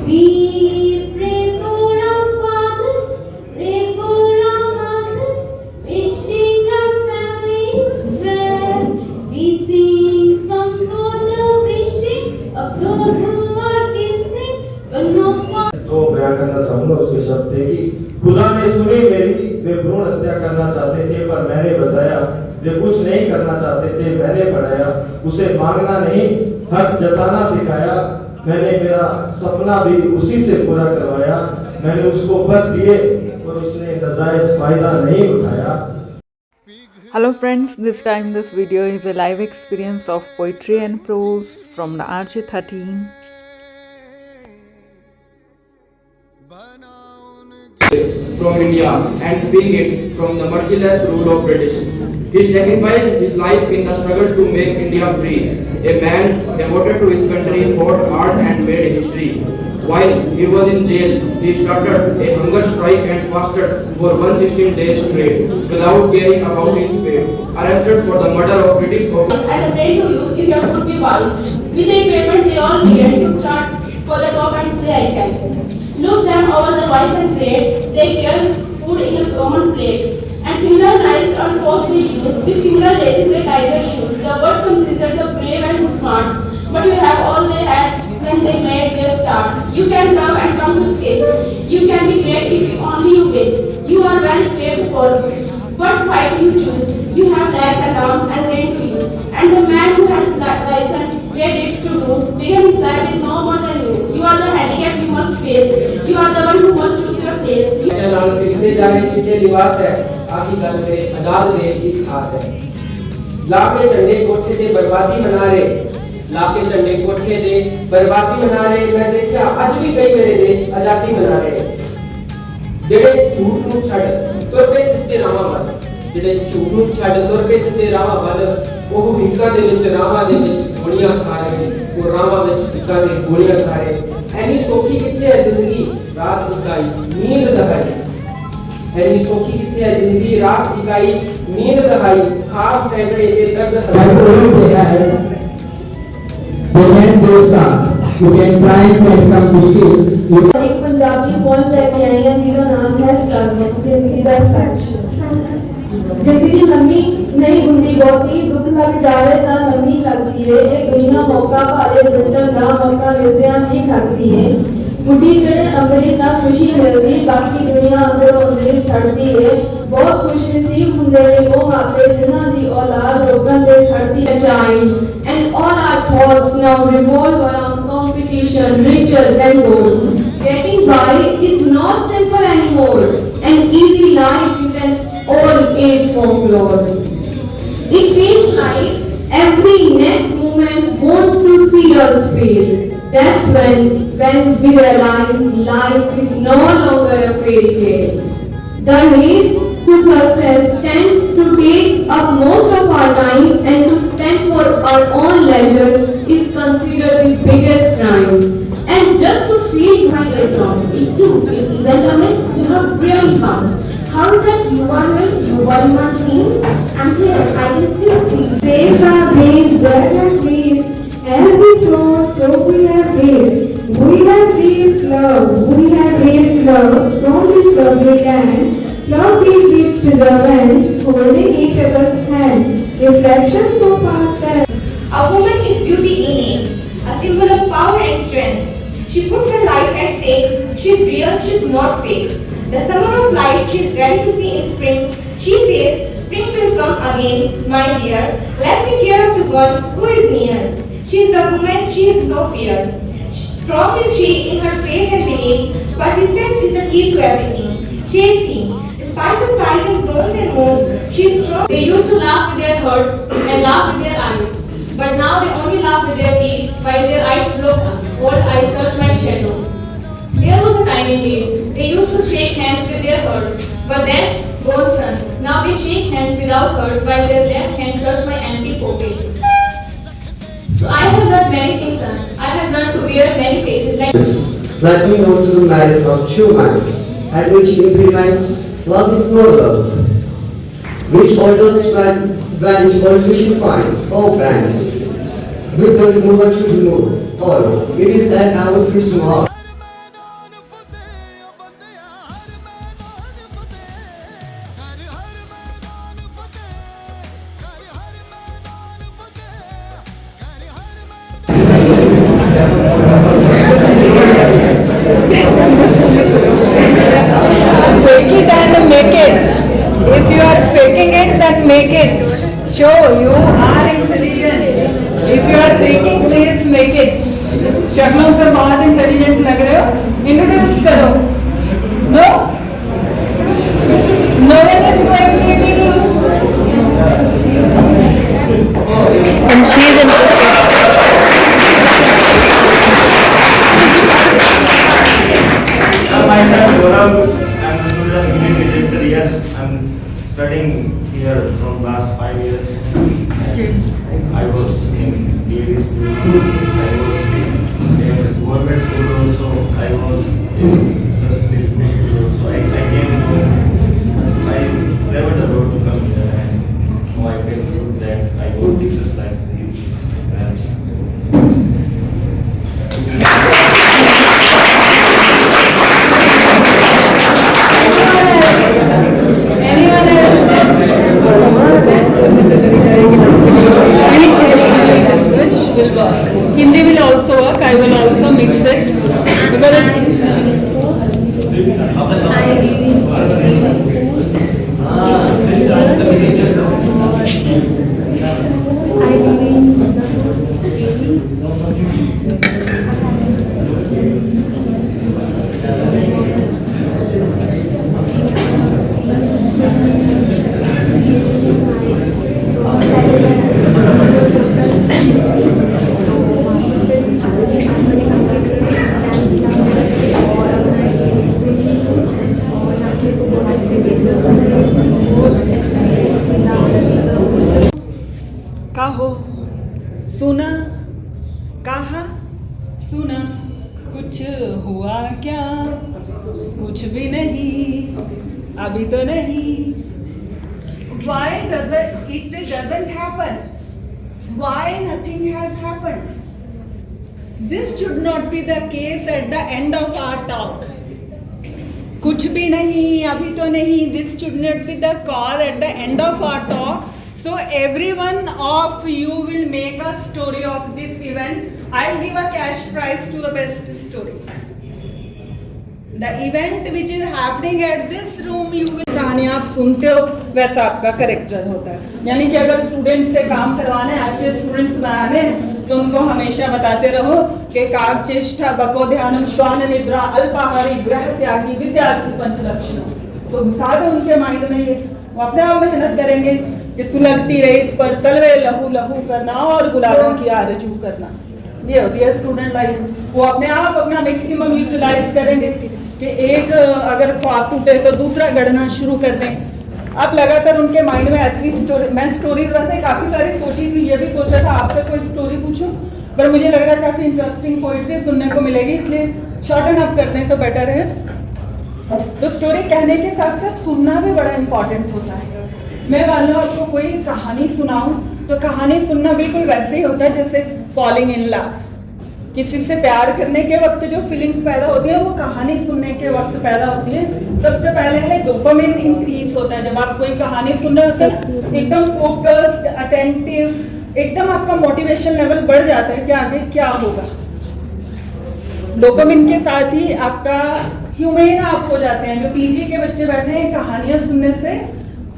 We pray for our fathers, pray for our mothers, wishing our families well. We sing songs for the wishing of those who are kissing, but no for तो बयान करना चाहूंगा उसके शब्द थे कि खुदा ने सुनी मेरी, वे भ्रूण हत्या करना चाहते थे पर मैंने बचाया, वे कुछ नहीं करना चाहते थे मैंने बढ़ाया, उसे मांगना नहीं हक जताना सिखाया, मैंने मेरा सपना भी उसी से पूरा करवाया, मैंने उसको पर दिए और उसने नाजायज फायदा नहीं उठाया। Hello friends, this time this video is a live experience of poetry and prose from the RJ13. From India and freeing it from the merciless rule of British. He sacrificed his life in the struggle to make India free. A man devoted to his country fought hard and made history. While he was in jail, he started a hunger strike and fasted for 116 days straight without caring about his fate. Arrested for the murder of British officers. And a day to use if you have to be wise. With a payment they all began to start for the top and say I can. Look them over the wise and great, they care food in a common plate. And similar knives are falsely used, with similar laces they tie their shoes. The world considered the brave and smart, but you have all they had when they made their start. You can love and come to skate. You can be great if you only you wait. You are well paid for. What fight you choose? You have legs and arms and brain to use. And the man who has license, great deeds to do, begin his life with no more than you. You are the handicap you must face. You are the one who must choose your place. कितने जाने चिट्टे लिबास है, आखिर कल मेरे आजाद देश की खास है। लाके झंडे कोठे से बर्बादी मना रहे, लाके झंडे कोठे से बर्बादी मना रहे। मैं देखा आज भी कई मेरे देश आजादी मना रहे। जेड़े झूठ नूं छड़ तुर पे सच्चे रामा बन, जेड़े झूठ नूं छड़ तुर पे सच्चे रामा बन, ਉਹ ਹਿੱਕਾਂ ਦੇ ਵਿੱਚ ਰਾਵਾਂ ਦੇ ਵਿੱਚ ਗੋਲੀਆਂ ਖਾ ਰਹੇ, ਉਹ ਰਾਵਾਂ ਵਿੱਚ ਹਿੱਕਾਂ ਦੇ ਗੋਲੀਆਂ ਖਾ ਰਹੇ। ਐਨੀ ਸੌਖੀ ਕਿੱਥੇ ਹੈ ਜ਼ਿੰਦਗੀ ਰਾਤ ਇਕਾਈ ਨੀਂਦ ਦਹਾਈ, ਐਨੀ ਸੌਖੀ ਕਿੱਥੇ ਹੈ ਜ਼ਿੰਦਗੀ ਰਾਤ ਇਕਾਈ ਨੀਂਦ ਦਹਾਈ, ਖਾਬ ਸੈਂਕੜੇ ਤੇ ਦਰਦ ਹਮਾਰੇ एक पंजाबी पोएम लेके आई है जिसका नाम है सच, जिंदगी का सच। जिंदगी लंबी नहीं हुंदी बहुती, दुख लग जावे ता लंबी लगती है। एक दुनिया मौका भाले दुनिया जा मौका मिलदियां नहीं करती है। मुट्ठी चढ़े अंबरी ता खुशी मिलदी, बाकी दुनिया अंदरों अंदर सड़ती है। बहुत खुश नसीब हुंदे ने वो मापे जिन्हां दी औलाद रोकन दे सड़ती है। Child and all our thoughts now revolve around competition richer than gold. Getting by is not simple anymore. An easy life is an old age folklore. It feels like every next moment wants to see us fail. That's when we realize life is no longer a fairy tale. The race to success tends to take up most of our time, and to spend for our own leisure is considered the biggest crime. And just to feel right wrong is to event on it, you have really come. How is that you are well, you are not seen? I'm here, I can still see. Save our days, bread and peace, as we sow, so we have reaped. We have reaped love, we have reaped love from this public land. Love is with preservance, holding each other's hand. Reflections of our self. A woman is beauty innate, a symbol of power and strength. She puts her life at stake. She's real, she's not fake. The summer of life she's ready to see in spring. She says, spring will come again, my dear. Let me care of the one who is near. She is the woman, she has no fear. Strong is she in her faith and belief. Persistence is the key to everything. She is seen. Despite the sighs and groans and moans, she is strong. They used to laugh with their hearts and laugh with their eyes. But now they only laugh with their teeth while their eyes look old eyes search my shadow. There was a time indeed, they used to shake hands with their hearts. But that's gone, son. Now they shake hands without hurts while their left hand search my empty pocket. So I have learned many things, son. I have learned to wear many faces like Let me know to the marriage of two minds, at which implements love is not love, which alters when its alteration finds all plans, with the remover to remove all. It is that our first love. studying here from last 5 years. And I was in DAV school. I was in government school also. I was in just this school also. I came home. I traveled a lot to come here, and now I feel good that I got teachers like you. Which will work. Hindi will also work. I will also mix it. Because I read in school. कहो सुना कहा सुना कुछ हुआ क्या कुछ भी नहीं अभी तो नहीं why it doesn't happen why nothing has happened this should not be the case at the end of our talk कुछ भी नहीं अभी तो नहीं this should not be the cause at the end of our talk. So everyone of you will make a story of this event. I'll give a cash prize to the best story. The event which is happening at this room, you will कहानी आप सुनते हो वैसा आपका character होता है. यानी कि अगर स्टूडेंट्स से काम करवाने अच्छे स्टूडेंट्स बनाने तो उनको हमेशा बताते रहो कि काग चेष्टा बको ध्यानम श्वान निद्रा अल्पाहारी ग्रह त्यागी विद्यार्थी पंचलक्षण. तो घुसा दो उनके माइंड में ये, वो अपने आप मेहनत करेंगे कि सुलगती रेत पर तलवे लहू लहू करना और गुलाबों की आरजू करना. ये होती है स्टूडेंट लाइफ. वो अपने आप अपना मैक्सिमम यूटिलाइज करेंगे कि एक अगर ख्वाब टूटे तो दूसरा गढ़ना शुरू कर दें. आप लगातार उनके माइंड में ऐसी स्टोरी, मैं स्टोरीज वैसे काफ़ी सारी सोची थी, ये भी सोचा था आपसे कोई स्टोरी पूछूं, पर मुझे लग रहा है काफ़ी इंटरेस्टिंग पोइट्री सुनने को मिलेगी, इसलिए शॉर्ट एंड अप करते हैं तो बेटर है. तो स्टोरी कहने के साथ साथ सुनना भी बड़ा इंपॉर्टेंट होता है. मैं मान लो आपको कोई कहानी सुनाऊं तो कहानी सुनना बिल्कुल वैसे ही होता है जैसे फॉलिंग इन लव. किसी से प्यार करने के वक्त जो फीलिंग्स पैदा होती है वो कहानी सुनने के वक्त पैदा होती है. सबसे पहले है डोपामिन इंक्रीज होता है जब आप कोई कहानी सुन रहे होते हैं, एकदम फोकस्ड अटेंटिव, एकदम आपका मोटिवेशन लेवल बढ़ जाता है कि आगे क्या होगा. डोपामिन के साथ ही आपका ह्यूमेन आप हो जाते हैं. जो पीजी के बच्चे बैठे हैं कहानियां सुनने से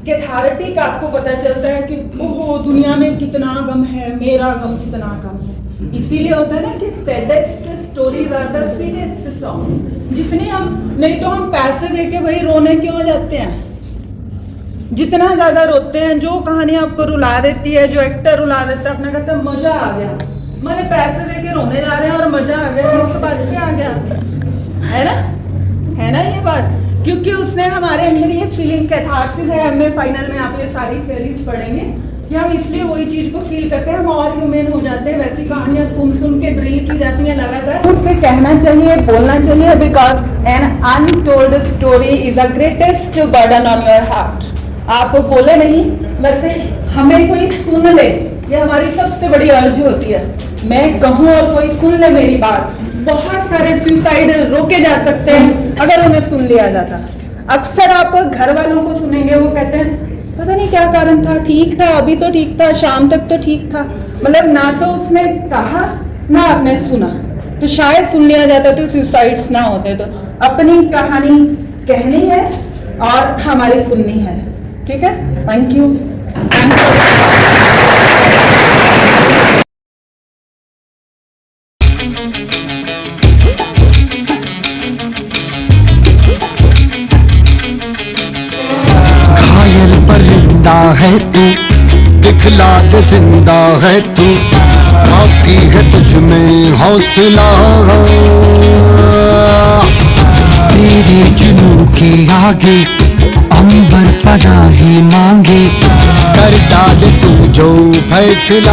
कैथारेटिक आपको पता चलता है कि ओहो दुनिया में कितना गम है, मेरा गम कितना कम है. इसीलिए होता है ना कि saddest stories are the sweetest song. जितनी हम नहीं तो हम पैसे देके भाई रोने क्यों जाते हैं, जितना ज्यादा रोते हैं, जो कहानी आपको रुला देती है, जो एक्टर रुला देता है, अपना कहता है मजा आ गया, मैंने पैसे देके रोने जा रहे हैं और मजा आ गया, इस बात क्या आ गया है ना ये बात. क्योंकि उसने हमारे अंदर ये फीलिंग कैथारसिस है. हमें फाइनल में आप ये सारी थ्योरीज पढ़ेंगे कि हम इसलिए वही चीज को फील करते हैं, हम और ह्यूमन हो जाते हैं. वैसी कहानियां सुन सुन के ड्रिल की जाती हैं लगातार. उससे कहना चाहिए, बोलना चाहिए, because an untold story is the greatest burden on your heart. आप बोले नहीं, वैसे हमें कोई सुन ले, ये हमारी सबसे बड़ी अर्ज होती है. मैं कहूँ और कोई सुन ले मेरी बात. बहुत सारे सुसाइड रोके जा सकते हैं अगर उन्हें सुन लिया जाता. अक्सर आप घर वालों को सुनेंगे, वो कहते हैं पता नहीं क्या कारण था, ठीक था, अभी तो ठीक था, शाम तक तो ठीक था. मतलब ना तो उसने कहा ना आपने सुना, तो शायद सुन लिया जाता तो सुसाइड्स ना होते. तो अपनी कहानी कहनी है और हमारी सुननी है. ठीक है, थैंक यू. घायल परिंदा है तू, दिखला दे जिंदा है तू, बाकी है तुझ में हौसला. तेरे जुनून के आगे अंबर पनाही मांगे, कर डाल तू जो फैसला।